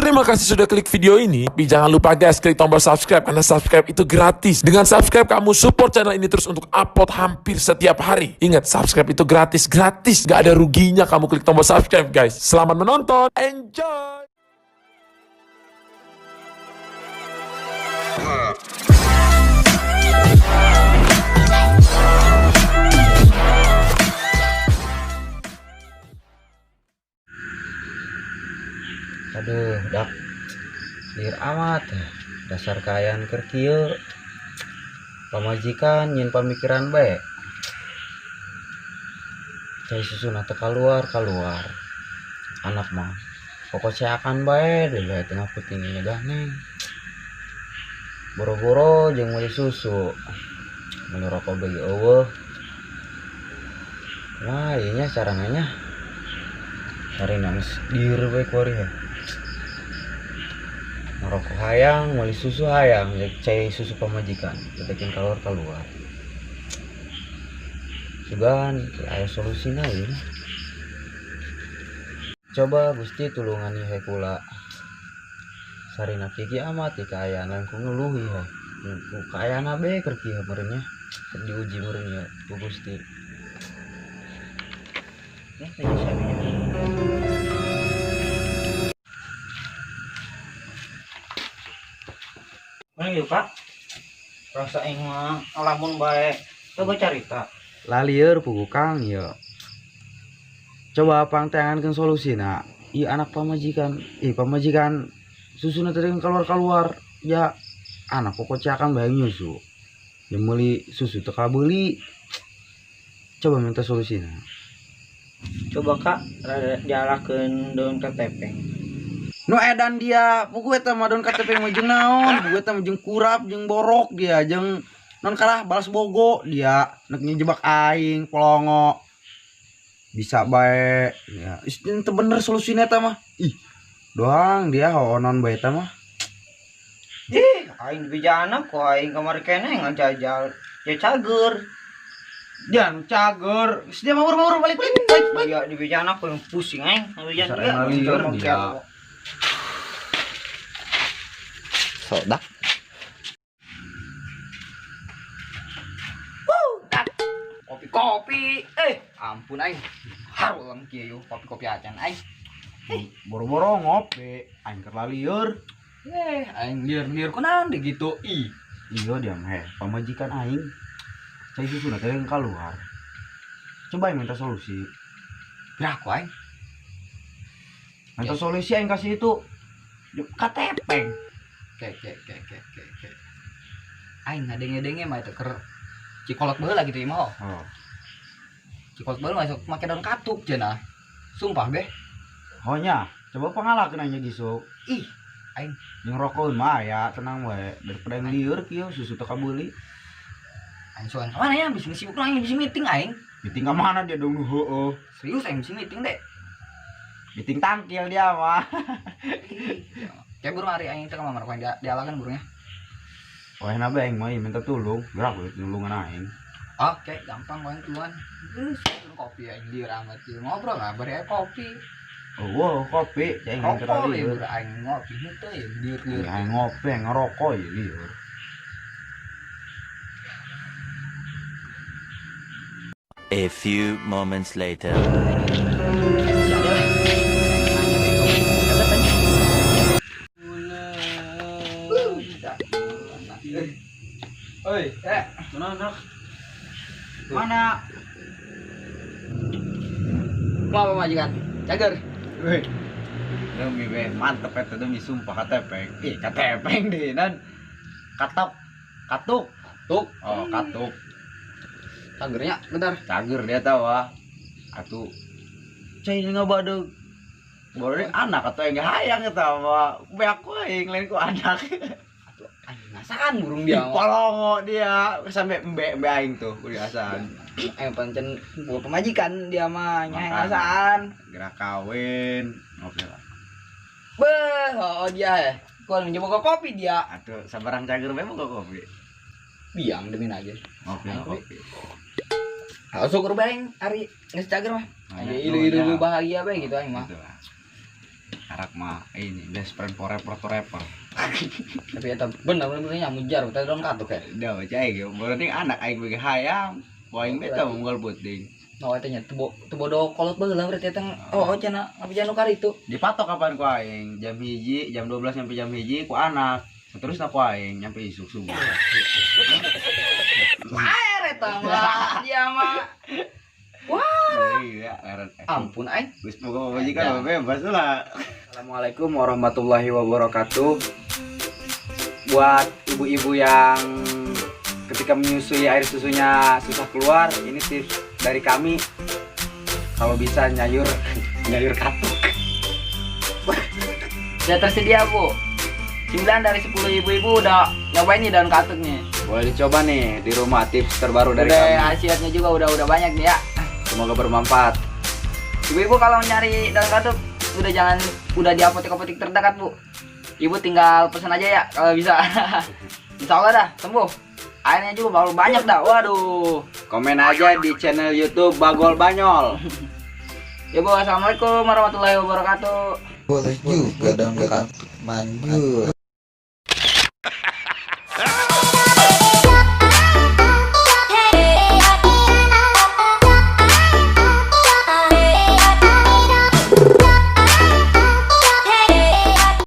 Terima kasih sudah klik video ini. Tapi jangan lupa guys, klik tombol subscribe karena subscribe itu gratis. Dengan subscribe kamu support channel ini terus untuk upload hampir setiap hari. Ingat, subscribe itu gratis. Gak ada ruginya kamu klik tombol subscribe guys. Selamat menonton. Enjoy. Aduh, dak liar amat dasar kayaan kerkieu pamajikan nyin pamikiran bae cai susuna teu keluar anak mah pokoknya akan bae dulu tengah puting nyegah neng boro-boro jeung meuli susu meuli rokok bagi eueuh nah ieu nya carananya cari nangis dir bae kuari he ngerokok hayang, meuli susu hayang, cai susu pamajikan, tetekin keluar. Sugan, aya solusina ieu. Coba Gusti tulungan he kula. Sarina kiki amat ti kaayana ku ngeluh he. Ku kaayana be keur kieu meureun nya. Keur diuji meureun nya ku Gusti. Ya, teh mana yuk Pak? Rasa mah ngalamun bae. Coba carita. Lalieur pugu Kang ya. Coba pangtengankeun solusina. Ieu anak pamajikan, pamajikan susuna teh keluar. Ya anak kokocakan bae nyusu. Ya meuli susu teu kabeuli. Coba minta solusina. Coba Kak, diarahkeun daun ketepeng. Nu edan dia pugu eta mah daun KTP mah jeung naon pugu eta mah jeung kurap jeung borok dia jeung non kalah balas bogo dia nek nyejebak aing polongo bisa bae ya teu bener solusina eta mah ih doang dia honon bae eta mah aing bijana ku aing kamari keneh ngajajal ya cager dia cager geus dia mawur balik ya di bijana ku pusing aing bijana dia sodak kopi ampun aing harulang kieu kopi acan aing boro-boro ngopi aing keur lalieur aing lieur kunaon deh gitu iya dia mah pamajikan aing cai susuna teh keluar coba aing minta solusi beraku aing minta solusi aing kasih itu katepeng Kek. Aing ngadenge mah teu keur cikolot baheula gitu ieu mah. Cikolot baheula masuk make daun katuk cenah. Sumpah beh. Honya, coba pangalakeun aing gisuk. Ih, aing jeung rokokeun mah aya tenang we. Daripada aing lieur kieu susu teu kabeuli. Aing soan mana ya bisa sibuk aing bisa meeting aing. Meeting ka mana dia dong heueuh. Serius aing bisa meeting deh. Meeting tangkil dia mah. Kayak burung hari aing teh ka mamar poe dialakan burungnya. Poe na be aing mah minta tulung, gerak we tulungan aing. Oke, gampang poe tuluan. Geus kopi aing lieur amat ieu ngobrol lah bari aya kopi. Oh, kopi, aing keur lieur aing ngopi henteu ya lieur-lieur. Aing ngopi ngerokok ieu lieur. A few moments later. Oi, mana? Mau apa majikan? Cager. Weh. Demi be mantep eta demi sumpah katepeng. Katepeng deh dan katuk. Oh, katuk. Cagernya bentar. Cager dia tahu ah. Atuh. Cai ngabadeug. Baru anak atau yang hayang eta mah. Beak we lain ku anak. Ngasakan burung dia polongo dia sampai embe aing tuh kuliasan aing pancen buat pemajikan dia mah nyai ngasakan gerak kawin ngopi lah beuh dia kok nyoba kopi dia atuh sabarang cager bae boga kopi biang demin aja ngopi syukur bae ari geus cager mah ilu bahagia bae gitu aing mah Arak mah ini best friend forever to rapper. Tapi eta bener-bener mujar teh dong katuk ya. Udah baca aing berarti anak aing bege hayam. Poin beta munggul puting. Oh eta nya teu bodo kolot baheula berarti eta cenah abi janu kari itu. Dipatok kapan ku aing? Jam 1, jam 12 sampai jam 1 ku anak. Terus aku aing nyampe isuk subuh. Air eta mah dia mah. Iya, Ampun aing. Geus boga majikan bebas lah. Assalamualaikum warahmatullahi wabarakatuh. Buat ibu-ibu yang ketika menyusui air susunya susah keluar, ini tips dari kami. Kalau bisa nyayur katuk. Sudah tersedia, Bu. 9 dari 10 ibu-ibu udah nyobain nih daun katuknya. Boleh dicoba nih di rumah, tips terbaru dari Udah kami. khasiatnya juga udah banyak nih ya. Semoga bermanfaat. Ibu-ibu kalau nyari daun katuk udah di apotek-apotek terdekat, Bu. Ibu tinggal pesan aja ya kalau bisa. Insya Allah dah sembuh. Airnya juga baru banyak dah. Waduh. Komen aja di channel YouTube Bagol Banyol. Ya, Bu. Assalamualaikum warahmatullahi wabarakatuh. Boleh juga dong katuk manjur.